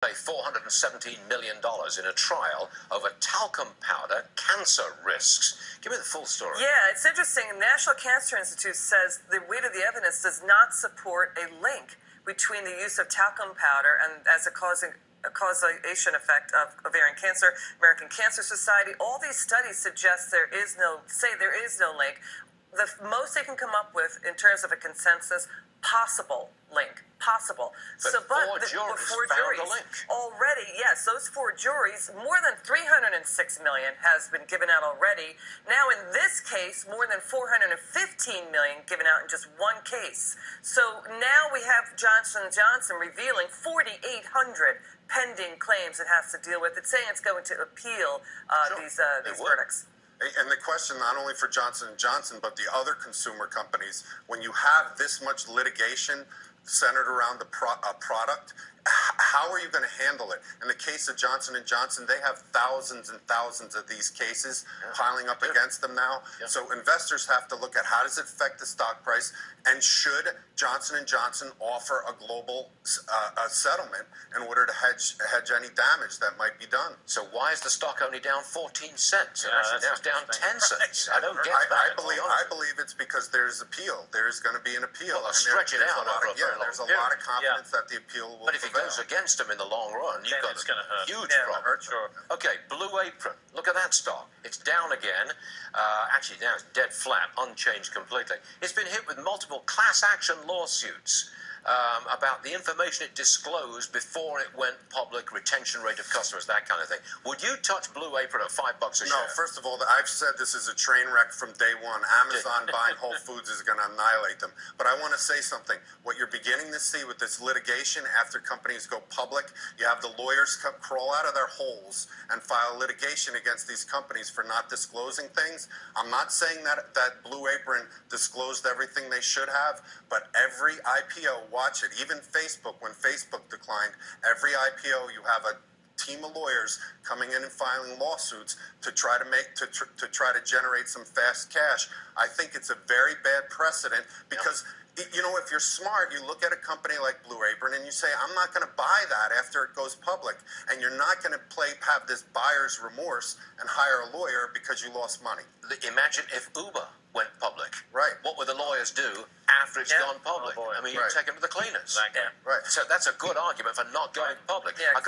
Pay $417 million in a trial over talcum powder cancer risks. Give me the full story. Yeah, it's interesting. The National Cancer Institute says the weight of the evidence does not support a link between the use of talcum powder and as a causation effect of ovarian cancer. American Cancer Society, all these studies suggest there is no link. The most they can come up with in terms of a consensus, possible link. Possible. But four juries found a link. Already, yes, those 4 juries, more than $306 million has been given out already. Now, in this case, more than $415 million given out in just one case. So now we have Johnson & Johnson revealing 4,800 pending claims it has to deal with. It's saying it's going to appeal these verdicts. And the question, not only for Johnson & Johnson, but the other consumer companies, when you have this much litigation centered around a product, how are you going to handle it? In the case of Johnson & Johnson, they have thousands and thousands of these cases piling up against them now. So investors have to look at how does it affect the stock price, and should Johnson & Johnson offer a global settlement in order to hedge any damage that might be done. So why is the stock only down 14 cents? And actually now it's down 10 cents. I don't get that. I believe it's because there's appeal. There's going to be an appeal. Well, they'll stretch it out over a very long there's a lot of confidence that the appeal will But if it goes against them in the long run, you've got a huge problem. Sure. Okay, Blue Apron. Look at that stock. It's down again. Actually, now it's dead flat, unchanged completely. It's been hit with multiple class action lawsuits about the information it disclosed before it went public, retention rate of customers, that kind of thing. Would you touch Blue Apron at $5 a share? No, first of all, I've said this is a train wreck from day one. Amazon buying Whole Foods is going to annihilate them. But I want to say something. What you're beginning to see with this litigation after companies go public, you have the lawyers crawl out of their holes and file litigation against these companies for not disclosing things. I'm not saying that Blue Apron disclosed everything they should have, but every IPO, watch it, even Facebook, when Facebook declined, every IPO you have a team of lawyers coming in and filing lawsuits to try to generate some fast cash. I think it's a very bad precedent because you know, if you're smart, you look at a company like Blue Apron and you say, I'm not going to buy that after it goes public. And you're not going to have this buyer's remorse and hire a lawyer because you lost money. Imagine if Uber went public. Right. What would the lawyers do after it's gone public? Oh, boy. I mean, you take them to the cleaners. Exactly. Right. So that's a good argument for not going public. Yeah.